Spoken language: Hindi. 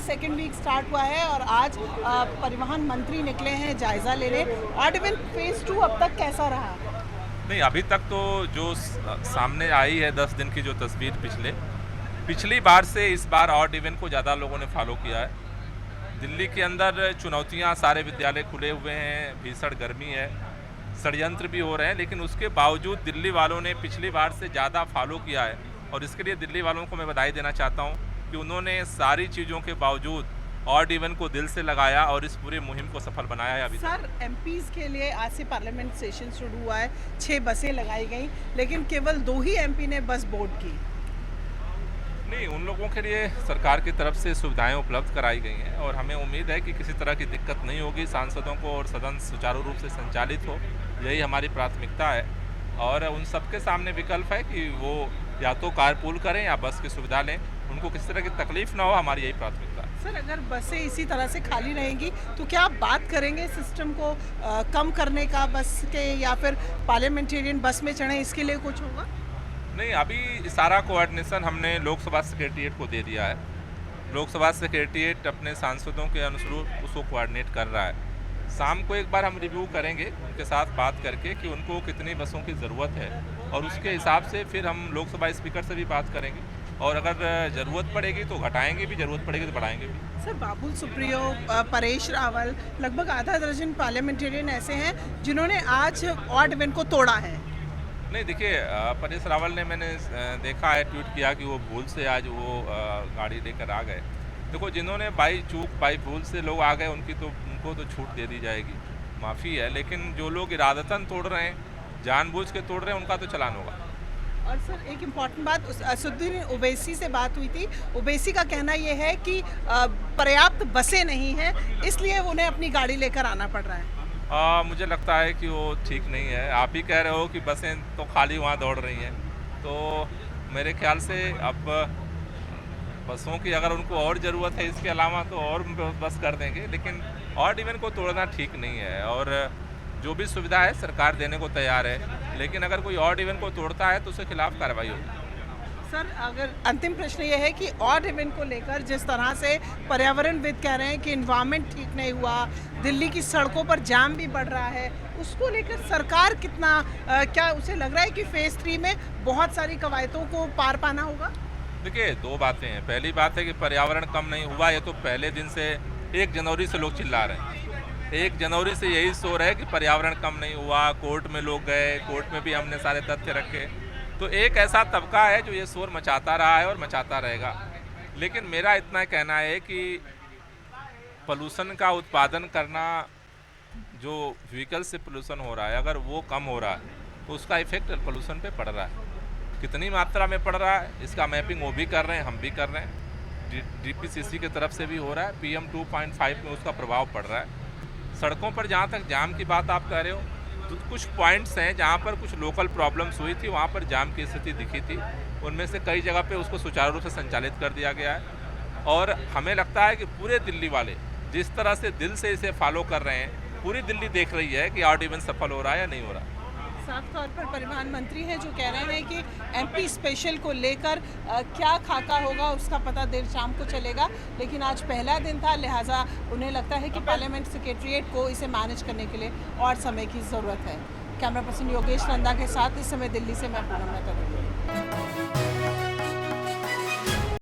सेकेंड वीक स्टार्ट हुआ है और आज परिवहन मंत्री निकले हैं जायजा लेने। ऑड इवन फेज 2 अब तक कैसा रहा? नहीं, अभी तक तो जो सामने आई है 10 दिन की जो तस्वीर पिछली बार से इस बार ऑड इवन को ज़्यादा लोगों ने फॉलो किया है। दिल्ली के अंदर चुनौतियां, सारे विद्यालय खुले हुए हैं, भीषण गर्मी है, षड्यंत्र भी हो रहे हैं, लेकिन उसके बावजूद दिल्ली वालों ने पिछली बार से ज़्यादा फॉलो किया है। और इसके लिए दिल्ली वालों को मैं बधाई देना चाहता हूँ कि उन्होंने सारी चीज़ों के बावजूद ऑड इवन को दिल से लगाया और इस पूरी मुहिम को सफल बनाया है। अभी सर, एमपीज़ के लिए आज से पार्लियामेंट सेशन शुरू हुआ है, 6 बसें लगाई गई, लेकिन केवल 2 ही एमपी ने बस बोर्ड की। नहीं, उन लोगों के लिए सरकार की तरफ से सुविधाएं उपलब्ध कराई गई हैं और हमें उम्मीद है कि किसी तरह की दिक्कत नहीं होगी, सांसदों को और सदन सुचारू रूप से संचालित हो, यही हमारी प्राथमिकता है। और उन सबके सामने विकल्प है कि वो या तो कारपूल करें या बस की सुविधा लें, उनको किसी तरह की तकलीफ ना हो, हमारी यही प्राथमिकता है। सर, अगर बसें इसी तरह से खाली रहेंगी तो क्या आप बात करेंगे सिस्टम को कम करने का, बस के, या फिर पार्लियामेंटेरियन बस में चढ़ें, इसके लिए कुछ होगा? नहीं, अभी सारा कोऑर्डिनेशन हमने लोकसभा सेक्रेटरीट को दे दिया है। लोकसभा सेक्रेटरीट अपने सांसदों के अनुसार उसको कोऑर्डिनेट कर रहा है। शाम को एक बार हम रिव्यू करेंगे उनके साथ बात करके कि उनको कितनी बसों की ज़रूरत है और उसके हिसाब से फिर हम लोकसभा स्पीकर से भी बात करेंगे और अगर ज़रूरत पड़ेगी तो घटाएंगे भी, ज़रूरत पड़ेगी तो बढ़ाएंगे भी। सर, बाबुल सुप्रियो, परेश रावल, लगभग आधा दर्जन पार्लियामेंटेरियन ऐसे हैं जिन्होंने आज ऑड इवन को तोड़ा है। नहीं, देखिए, परेश रावल ने, मैंने देखा है, ट्वीट किया कि वो भूल से आज वो गाड़ी लेकर आ गए। देखो, जिन्होंने बाई चूक, बाई भूल से लोग आ गए उनको तो छूट दे दी जाएगी, माफ़ी है, लेकिन जो लोग इरादतन तोड़ रहे हैं, जानबूझ के तोड़ रहे हैं, उनका तो चालान होगा। और सर, एक इम्पॉर्टेंट बात, असदुद्दीन ओवैसी से बात हुई थी। ओवैसी का कहना ये है कि पर्याप्त बसें नहीं हैं, इसलिए उन्हें अपनी गाड़ी लेकर आना पड़ रहा है। मुझे लगता है कि वो ठीक नहीं है। आप ही कह रहे हो कि बसें तो खाली वहाँ दौड़ रही हैं, तो मेरे ख्याल से अब बसों की अगर उनको और ज़रूरत है इसके अलावा तो और बस कर देंगे, लेकिन ऑड इवन को तोड़ना ठीक नहीं है। और जो भी सुविधा है सरकार देने को तैयार है, लेकिन अगर कोई ऑड इवन को तोड़ता है तो उसके खिलाफ कार्रवाई होगी। सर, अगर अंतिम प्रश्न ये है कि ऑड इवन को लेकर जिस तरह से पर्यावरणविद कह रहे हैं कि एनवायरनमेंट ठीक नहीं हुआ, दिल्ली की सड़कों पर जाम भी बढ़ रहा है, उसको लेकर सरकार कितना क्या उसे लग रहा है कि फेज़ 3 में बहुत सारी कवायदों को पार पाना होगा? देखिए, 2 बातें हैं। पहली बात है कि पर्यावरण कम नहीं हुआ, ये तो पहले दिन से 1 जनवरी से लोग चिल्ला रहे हैं। 1 जनवरी से यही शोर है कि पर्यावरण कम नहीं हुआ, कोर्ट में लोग गए, कोर्ट में भी हमने सारे तथ्य रखे। तो एक ऐसा तबका है जो ये शोर मचाता रहा है और मचाता रहेगा। लेकिन मेरा इतना कहना है कि पोल्यूशन का उत्पादन करना, जो व्हीकल से पोल्यूशन हो रहा है, अगर वो कम हो रहा है तो उसका इफेक्ट पोल्यूशन पे पड़ रहा है। कितनी मात्रा में पड़ रहा है इसका मैपिंग वो भी कर रहे हैं, हम भी कर रहे हैं, डीपीसीसी की तरफ से भी हो रहा है, PM 2.5 में उसका प्रभाव पड़ रहा है। सड़कों पर जहाँ तक जाम की बात आप कह रहे हो, तो कुछ पॉइंट्स हैं जहाँ पर कुछ लोकल प्रॉब्लम्स हुई थी, वहाँ पर जाम की स्थिति दिखी थी। उनमें से कई जगह पे उसको सुचारू रूप से संचालित कर दिया गया है और हमें लगता है कि पूरे दिल्ली वाले जिस तरह से दिल से इसे फॉलो कर रहे हैं, पूरी दिल्ली देख रही है कि ऑड इवन सफल हो रहा है या नहीं हो रहा। साफ तौर पर परिवहन मंत्री हैं जो कह रहे हैं कि एमपी स्पेशल को लेकर क्या खाका होगा उसका पता देर शाम को चलेगा, लेकिन आज पहला दिन था, लिहाजा उन्हें लगता है कि पार्लियामेंट सेक्रेटरीट को इसे मैनेज करने के लिए और समय की ज़रूरत है। कैमरा पर्सन योगेश नंदा के साथ इस समय दिल्ली से मैं पूनम मेहता।